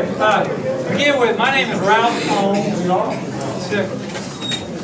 right. Begin with, my name is Ralph Holmes.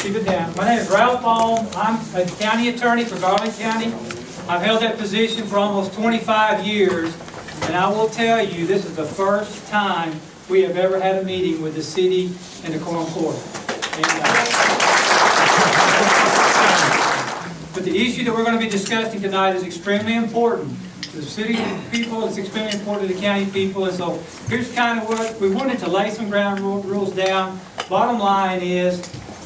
Keep it down. My name is Ralph Holmes. I'm a county attorney for Garland County. I've held that position for almost 25 years, and I will tell you, this is the first time we have ever had a meeting with the city and the Quorum Court. But the issue that we're going to be discussing tonight is extremely important to the city people. It's extremely important to the county people. And so here's kind of what we wanted to lay some ground rules down. Bottom line is,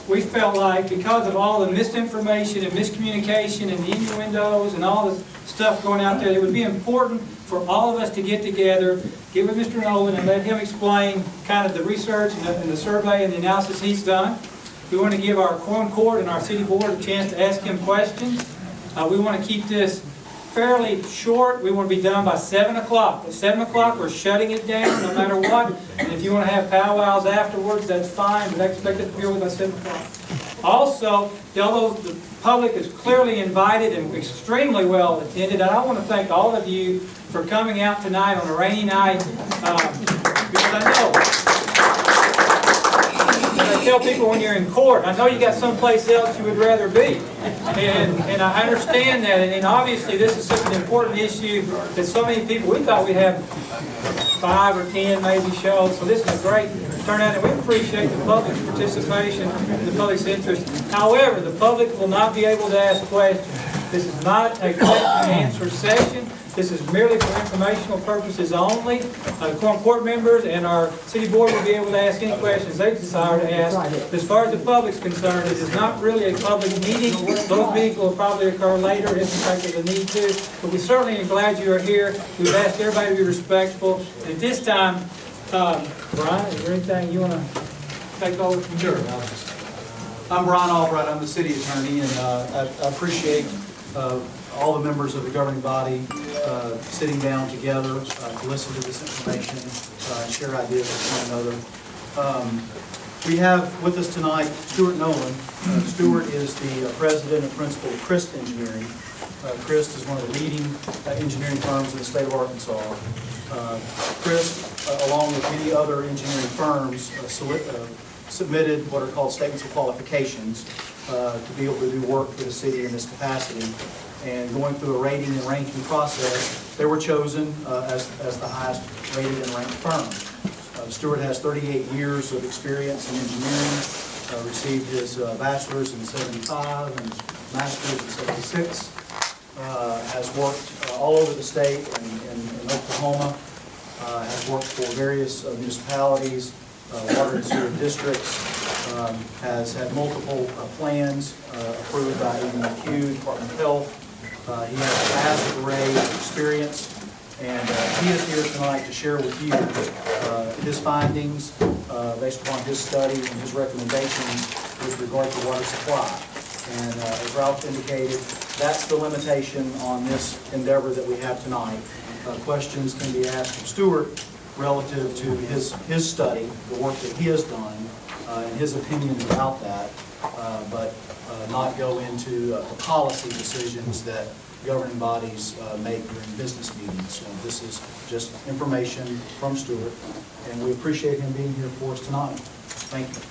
we felt like because of all the misinformation and miscommunication and the innuendos and all this stuff going out there, it would be important for all of us to get together, get with Mr. Nolan and let him explain kind of the research and the survey and the analysis he's done. We want to give our Quorum Court and our City Board a chance to ask him questions. We want to keep this fairly short. We want to be done by 7 o'clock. At 7 o'clock, we're shutting it down no matter what. And if you want to have powwows afterwards, that's fine, but I expect it to be over by 7 o'clock. Also, although the public is clearly invited and extremely well attended, I want to thank all of you for coming out tonight on a rainy night, because I know, I tell people when you're in court, I know you got someplace else you would rather be. And I understand that, and obviously this is such an important issue that so many people, we thought we'd have 5 or 10 maybe shows, so this is a great turnout, and we appreciate the public's participation and the public's interest. However, the public will not be able to ask questions. This is not a question and answer session. This is merely for informational purposes only. The Quorum Court members and our City Board will be able to ask any questions they desire to ask. As far as the public's concerned, it is not really a public meeting. Those meetings will probably occur later if in fact there's a need to. But we certainly are glad you are here. We've asked everybody to be respectful. And at this time, Brian, is there anything you want to take over from here? Sure. I'm Brian Albright. I'm the city attorney, and I appreciate all the members of the governing body sitting down together to listen to this information and share ideas with one another. We have with us tonight Stuart Nolan. Stuart is the president and principal of Christ Engineering. Christ is one of the leading engineering firms in the state of Arkansas. Christ, along with many other engineering firms, submitted what are called statements of qualifications to be able to do work for the city in this capacity. And going through a rating and ranking process, they were chosen as the highest rated and ranked firm. Stuart has 38 years of experience in engineering, received his bachelor's in '75 and his master's in '76, has worked all over the state in Oklahoma, has worked for various municipalities, water and sewer districts, has had multiple plans approved by EDQ, Department of Health. He has a vast array of experience, and he is here tonight to share with you his findings based upon his study and his recommendations with regard to water supply. And as Ralph indicated, that's the limitation on this endeavor that we have tonight. Questions can be asked of Stuart relative to his study, the work that he has done, and his opinions about that, but not go into the policy decisions that governing bodies make during business meetings. So this is just information from Stuart, and we appreciate him being here for us tonight. Thank you.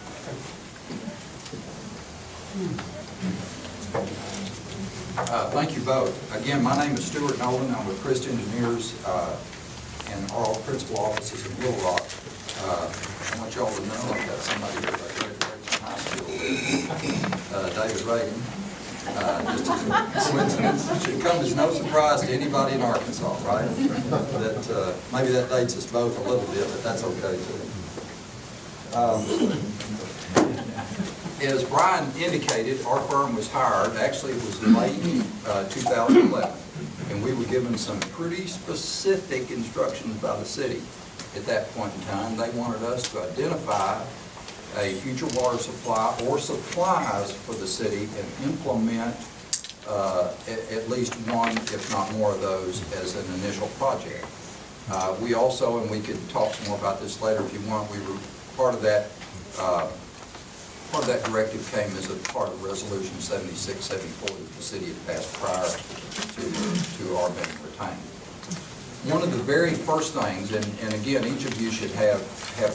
Thank you both. Again, my name is Stuart Nolan. I'm with Christ Engineers in our principal offices in Little Rock. I want y'all to know I've got somebody here that graduated from high school, David Reagan. Just as a coincidence, it should come as no surprise to anybody in Arkansas, right? That maybe that dates us both a little bit, but that's okay too. As Brian indicated, our firm was hired, actually it was in late 2011, and we were given some pretty specific instructions by the city at that point in time. They wanted us to identify a future water supply or supplies for the city and implement at least one, if not more of those as an initial project. We also, and we could talk some more about this later if you want, we were part of that directive came as a part of Resolution 7674 that the city had passed prior to our being retained. one of the very first things, and again, each of you should have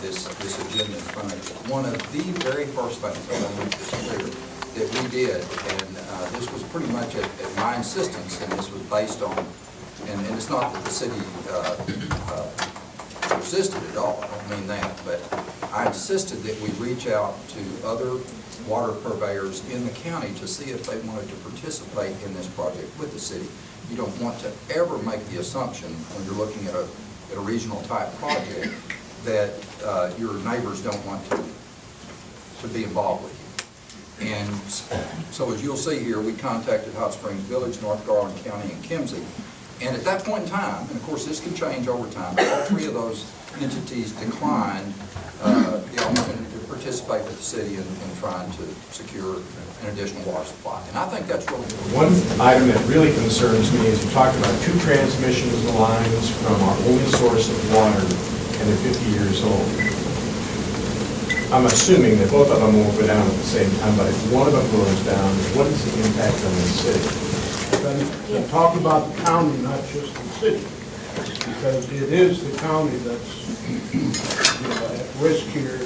this agenda in front of you. One of the very first things, I want to make this clear, that we did, and this was pretty much at my insistence, and this was based on, and it's not that the city resisted at all, I don't mean that, but I insisted that we reach out to other water purveyors in the county to see if they wanted to participate in this project with the city. You don't want to ever make the assumption when you're looking at a regional type project that your neighbors don't want to be involved with you. And so as you'll see here, we contacted Hot Springs Village, North Garland County, and Kimsey. And at that point in time, and of course this can change over time, all three of those entities declined the opportunity to participate with the city in trying to secure an additional water supply. And I think that's really important. One item that really concerns me is you talked about 2 transmission lines from our only source of water, and they're 50 years old. I'm assuming that both of them won't go down at the same time, but if one of them goes down, what is the impact on the city? Then talk about the county, not just the city, because it is the county that's at risk here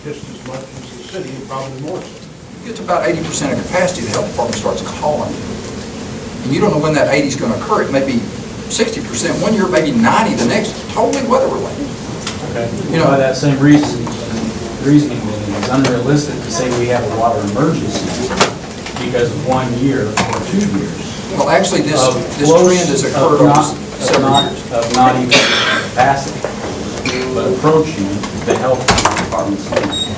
just as much as the city, and probably more so. It's about 80% of capacity, the health department starts calling. And you don't know when that 80 is going to occur. It may be 60% one year, maybe 90 the next, totally weather related. Okay. You know, By that same reasoning, then it's unrealistic to say we have a water emergency because of 1 year or 2 years. well, actually, this Of trend close- has of occurred over not- several of years. Of not even capacity, but approaching the health department's needs.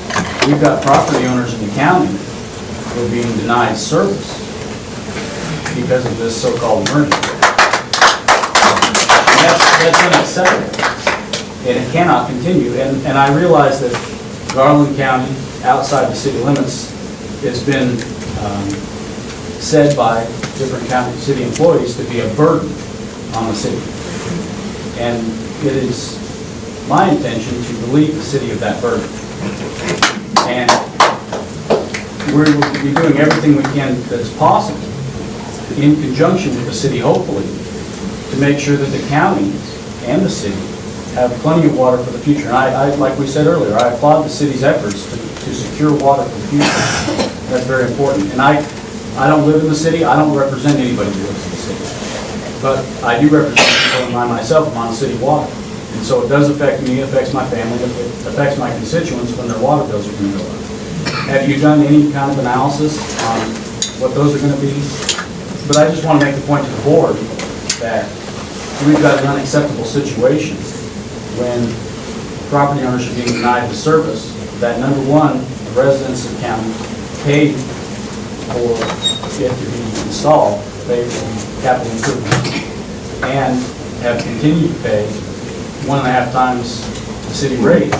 We've got property owners in the county who are being denied service because of this so-called emergency. That's unacceptable, and it cannot continue. And I realize that Garland County, outside the city limits, has been said by different county city employees to be a burden on the city. And it is my intention to relieve the city of that burden. And we will be doing everything we can that's possible in conjunction with the city, hopefully, to make sure that the county and the city have plenty of water for the future. And I like we said earlier, I applaud the city's efforts to secure water for the future. That's very important. And I don't live in the city. I don't represent anybody who lives in the city. But I do represent people, and I myself am on city water. And so it does affect me, it affects my family, it affects my constituents when their water bills are going to go up. Have you done any kind of analysis on what those are going to be? But I just want to make the point to the board that we've got an unacceptable situation when property owners are being denied the service that, number one, the residents of the county paid for it to be installed, paid for capital improvement, and have continued to pay 1.5 times the city rate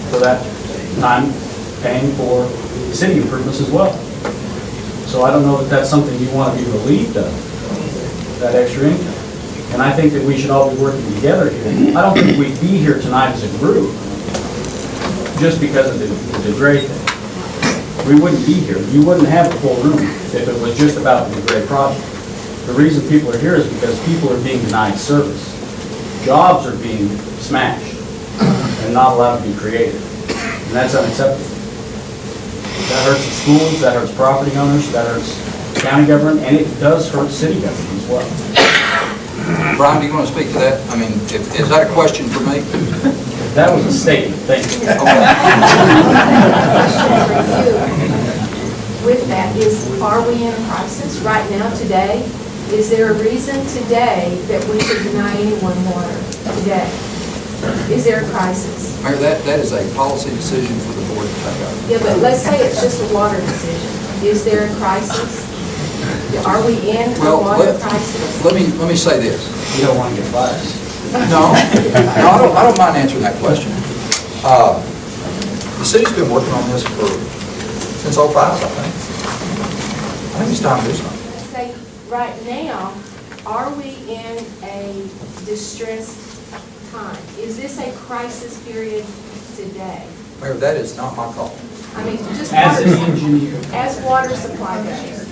for that time, paying for the city improvements as well. So I don't know that that's something you want to be relieved of, that extra income. And I think that we should all be working together here. I don't think we'd be here tonight as a group just because of the DeGray thing. We wouldn't be here. You wouldn't have a full room if it was just about the DeGray project. The reason people are here is because people are being denied service. Jobs are being smashed and not allowed to be created. And that's unacceptable. That hurts the schools, that hurts property owners, that hurts county government, and it does hurt city government as well. Brian, do you want to speak to that? I mean, is that a question for me? That was a statement, thank you. With that is, are we in a crisis right now today? Is there a reason today that we should deny anyone water today? Is there a crisis? Mayor, that is a policy decision for the board to take up. Yeah, but let's say it's just a water decision. Is there a crisis? Are we in a water crisis? Let me say this. You don't want to get fired. No, I don't mind answering that question. The city's been working on this since '05, I think. I think it's time to do something. Say, right now, are we in a distressed time? Is this a crisis period today? Mayor, that is not my call. I mean, just As water, an engineer. as water supply goes.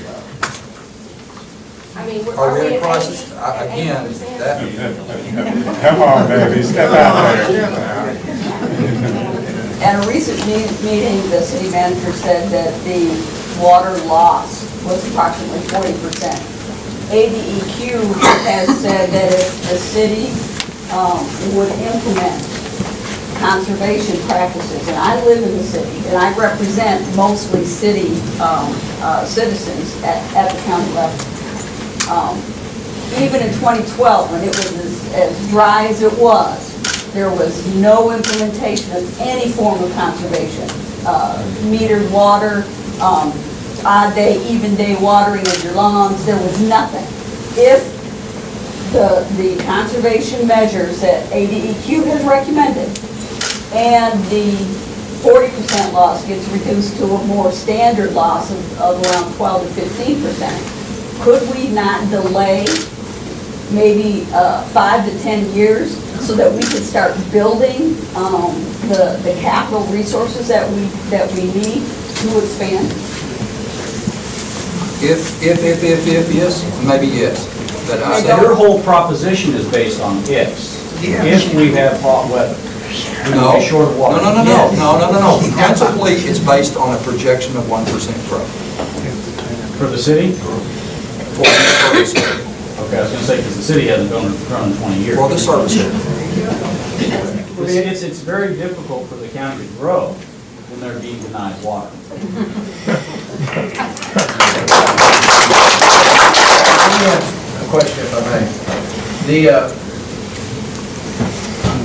I mean, Are we in a at crisis? 80 Again, 80%? that, Come on, baby, step out there. At a recent meeting, the city manager said that the water loss was approximately 40%. ADEQ has said that if the city would implement conservation practices, and I live in the city, and I represent mostly city citizens at the county level. Even in 2012, when it was as dry as it was, there was no implementation of any form of conservation. Metered water, odd day, even day watering of your lawns, there was nothing. If the conservation measures that ADEQ has recommended and the 40% loss gets reduced to a more standard loss of around 12 to 15%, could we not delay maybe 5 to 10 years so that we could start building the capital resources that we need to expand? if, yes, maybe yes. But I say, Your whole proposition is based on ifs. If we have hot weather, we will no, be short of water. no. Principally, it's based on a projection of 1% growth. For the city? For the service area. Okay, I was gonna say, because the city hasn't grown in 20 years. For the service area. It's very difficult for the county to grow when they're being denied water. A question, if I may.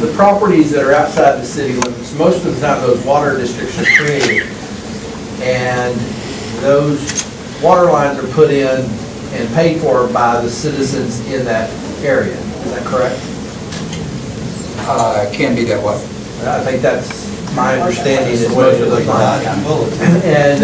The properties that are outside the city limits, most of the time those water districts are created, and those water lines are put in and paid for by the citizens in that area. Is that correct? Can be that way. I think that's my understanding is most of those lines. And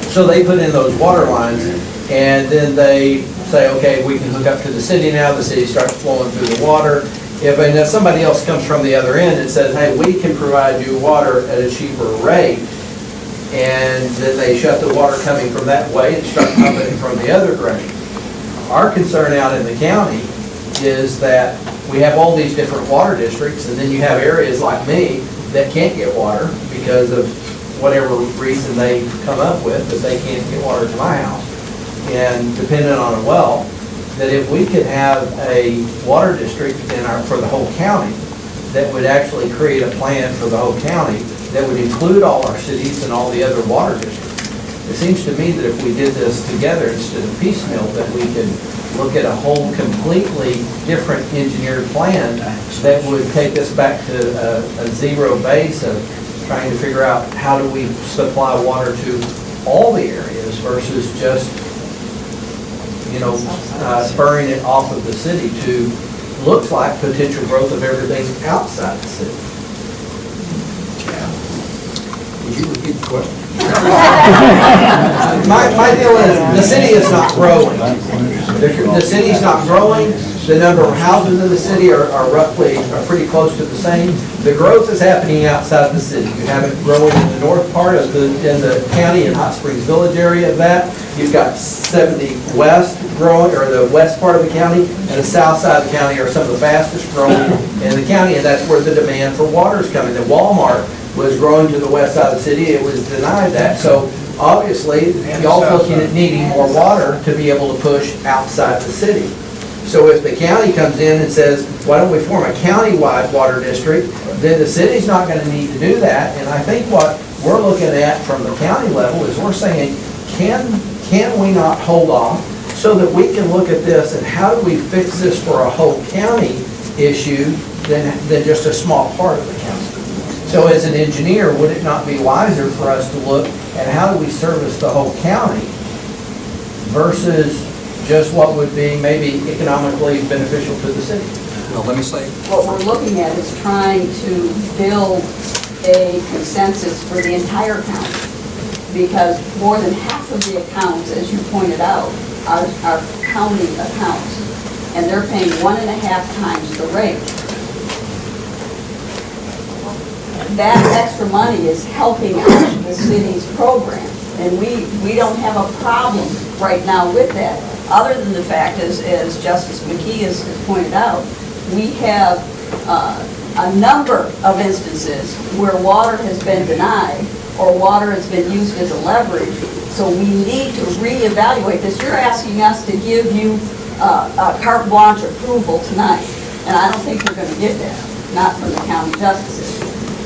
so they put in those water lines, and then they say, okay, we can hook up to the city now, the city starts flowing through the water. If somebody else comes from the other end and says, hey, we can provide you water at a cheaper rate, and then they shut the water coming from that way and start pumping it from the other drain. Our concern out in the county is that we have all these different water districts, and then you have areas like me that can't get water because of whatever reason they come up with, that they can't get water to my house. And dependent on a well, that if we could have a water district for the whole county, that would actually create a plan for the whole county that would include all our cities and all the other water districts. It seems to me that if we did this together instead of piecemeal, that we could look at a whole completely different engineered plan that would take us back to a zero base of trying to figure out how do we supply water to all the areas versus just, spurring it off of the city to, looks like potential growth of everything outside the city. Would you repeat the question? My deal is, the city is not growing. The city's not growing. The number of houses in the city are pretty close to the same. The growth is happening outside the city. You have it growing in the north part of in the county, in Hot Springs Village area of that. You've got 70 West growing, or the west part of the county, and the south side of the county are some of the fastest growing in the county, and that's where the demand for water is coming. The Walmart was growing to the west side of the city. It was denied that. So obviously, y'all looking at needing more water to be able to push outside the city. So if the county comes in and says, why don't we form a county-wide water district, then the city's not going to need to do that. And I think what we're looking at from the county level is we're saying, can we not hold off so that we can look at this and how do we fix this for a whole county issue than just a small part of the county? So as an engineer, would it not be wiser for us to look at how do we service the whole county versus just what would be maybe economically beneficial to the city? Well, let me say, What we're looking at is trying to build a consensus for the entire county, because more than half of the accounts, as you pointed out, are county accounts, and they're paying 1.5 times the rate. That extra money is helping out the city's program, and we don't have a problem right now with that. other than the fact, as Justice McKee has pointed out, we have a number of instances where water has been denied or water has been used as a leverage. So we need to reevaluate this. You're asking us to give you a carte blanche approval tonight, and I don't think you're going to get that, not from the county justices,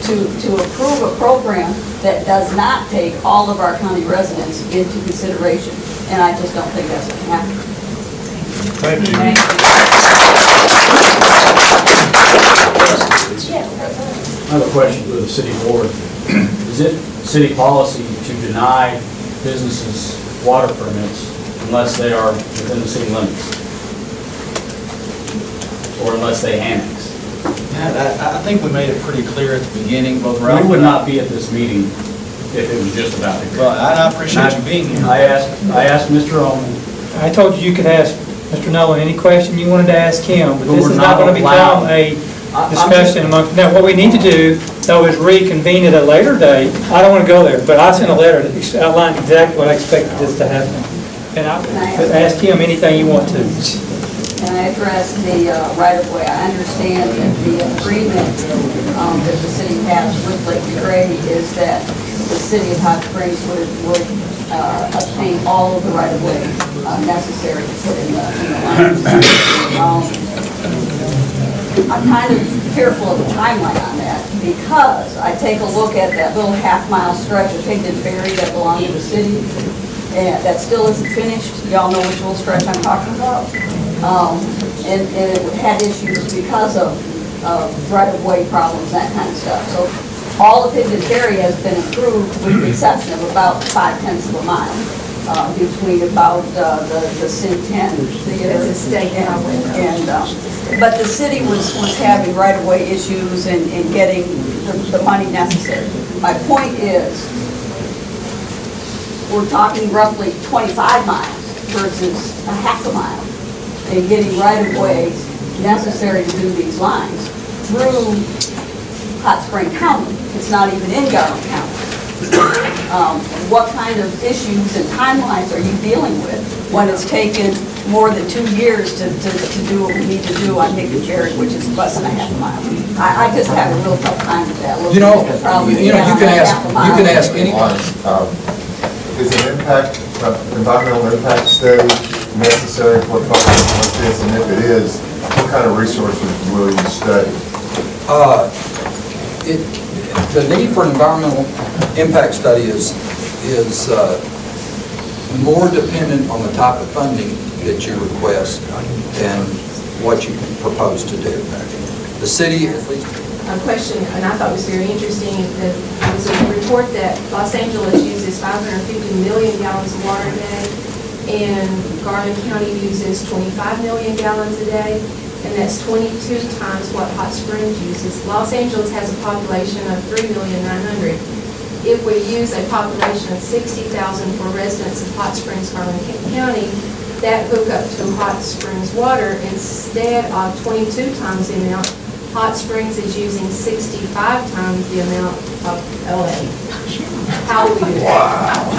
to approve a program that does not take all of our county residents into consideration. And I just don't think that's going to happen. Thank you. I have a question for the city board. Is it city policy to deny businesses water permits unless they are within the city limits? Or unless they annex? I think we made it pretty clear at the beginning, both We Ralph would and I. not be at this meeting if it was just about the Well, grant. and I appreciate you being here. I asked Mr. Owen, I told you you could ask Mr. Nolan any question you wanted to ask him, but But this we're is not not going to allowed. become a I'm discussion among, now, what we need to do, though, is reconvene at a later date. I don't want to go there, but I sent a letter that outlined exactly what I expected this to happen. And I could ask him anything you want to. And I addressed the right-of-way. I understand that the agreement that the city has with Lake McRae is that the city of Hot Springs would obtain all of the right-of-way necessary to put in the lines. I'm kind of fearful of the timeline on that because I take a look at that little half-mile stretch of Higdon Ferry that belonged to the city, and that still isn't finished. Y'all know which little stretch I'm talking about. And it had issues because of right-of-way problems, that kind of stuff. So all of Higdon Ferry has been improved with the exception of about 5/10 of a mile between about the City 10 Theater. It's a state highway. But the city was having right-of-way issues and getting the money necessary. My point is, we're talking roughly 25 miles versus a half a mile in getting right-of-way necessary to do these lines through Hot Spring County. It's not even in Garland County. What kind of issues and timelines are you dealing with when it's taken more than 2 years to do what we need to do on Higdon Ferry, which is less than a half a mile? I just have a real tough time with that. You can ask anyone. Is an environmental impact study necessary for a project like this? And if it is, what kind of resources will you study? The need for an environmental impact study is more dependent on the type of funding that you request than what you propose to do. The city, at least. A question, and I thought was very interesting, that there was a report that Los Angeles uses 550 million gallons of water a day, and Garland County uses 25 million gallons a day, and that's 22 times what Hot Springs uses. Los Angeles has a population of 3,900,000. If we use a population of 60,000 for residents of Hot Springs, Garland County, that hook up to Hot Springs water instead of 22 times the amount. Hot Springs is using 65 times the amount of LA. How are we doing? Wow.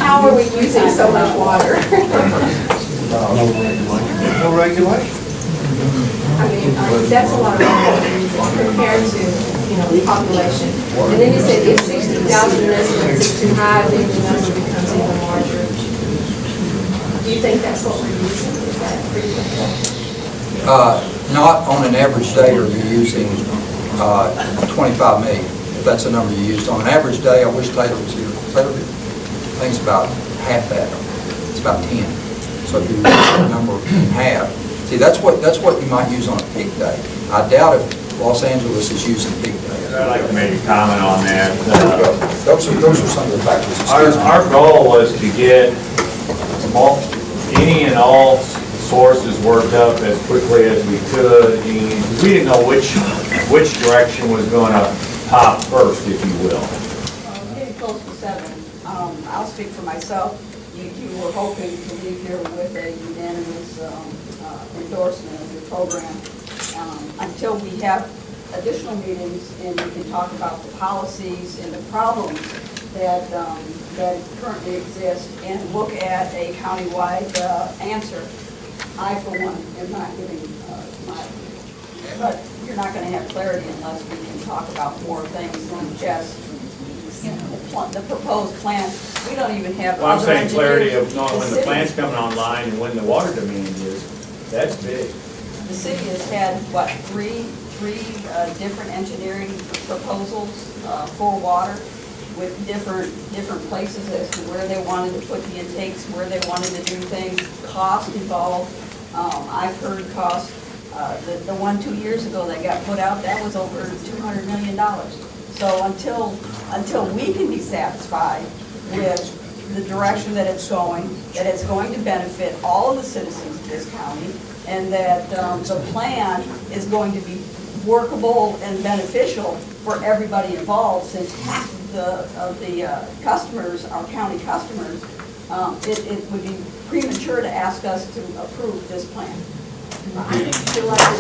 How are we using so much water? No regulation? I mean, that's a lot of water compared to, the population. And then you said if 60,000 residents is too high, then the number becomes even larger. Do you think that's what we're using? Is that frequent? Not on an average day are you using 25 million, if that's the number you used. On an average day, I wish Taylor was here. Taylor, I think it's about half that. It's about 10. So if you reduce that number in half, see, that's what you might use on a peak day. I doubt if Los Angeles is using peak day. I'd like to make a comment on that. Those are some of the factors. Our goal was to get any and all sources worked up as quickly as we could, and we didn't know which direction was going to pop first, if you will. It's getting close to 7. I'll speak for myself. You were hoping to leave here with a unanimous endorsement of your program. Until we have additional meetings and we can talk about the policies and the problems that that currently exist and look at a countywide answer, I, for one, am not giving my opinion. But you're not going to have clarity unless we can talk about more things than just, you know, the proposed plan. We don't even have. Well, I'm other saying clarity of engineers. knowing when the city- plant's coming online and when the water demand is. That's big. The city has had, what, three different engineering proposals for water with different places as to where they wanted to put the intakes, where they wanted to do things, cost involved. I've heard cost, the one 2 years ago that got put out, that was over $200 million. So until we can be satisfied with the direction that it's going to benefit all of the citizens of this county, and that the plan is going to be workable and beneficial for everybody involved, since half of the customers are county customers, it would be premature to ask us to approve this plan. I just feel like we're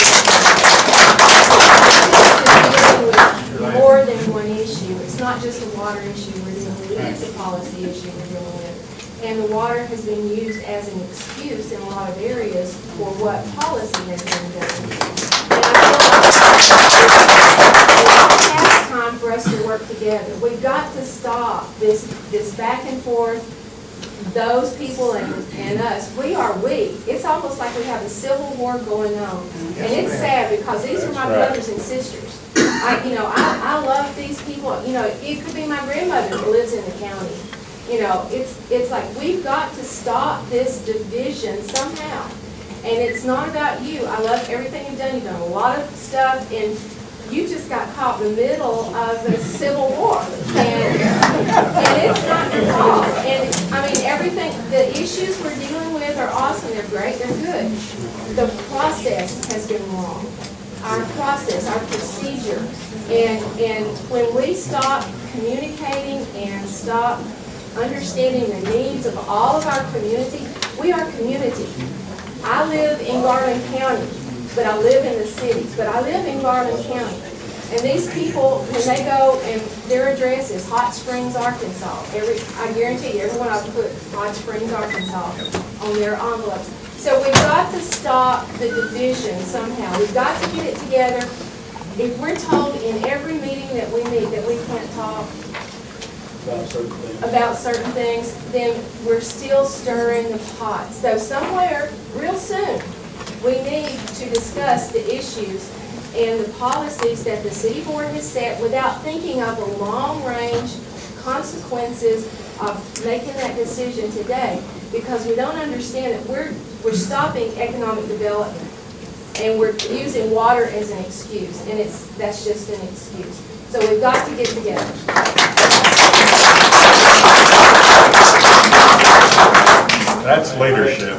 dealing with more than one issue. It's not just a water issue we're dealing with, it's a policy issue we're dealing with. And the water has been used as an excuse in a lot of areas for what policy has been done. And I feel like it's time for us to work together. We've got to stop this back and forth, those people and us. We are we. It's almost like we have a civil war going on. And it's sad because these are my brothers and sisters. I love these people. You know, it could be my grandmother who lives in the county. You know, it's like we've got to stop this division somehow. And it's not about you. I love everything you've done. You've done a lot of stuff, and you just got caught in the middle of a civil war. And it's not your fault. And I mean, everything, the issues we're dealing with are awesome. They're great. They're good. The process has been wrong. Our process, our procedure. And when we stop communicating and stop understanding the needs of all of our community, we are community. I live in Garland County, but I live in the cities, but I live in Garland County. And these people, when they go, and their address is Hot Springs, Arkansas. I guarantee you, everyone I've put Hot Springs, Arkansas on their envelopes. So we've got to stop the division somehow. We've got to get it together. If we're told in every meeting that we meet that we can't talk about certain things, then we're still stirring the pot. So somewhere, real soon, we need to discuss the issues and the policies that the city board has set without thinking of the long-range consequences of making that decision today, because we don't understand that we're stopping economic development and we're using water as an excuse, and that's just an excuse. So we've got to get together. That's leadership.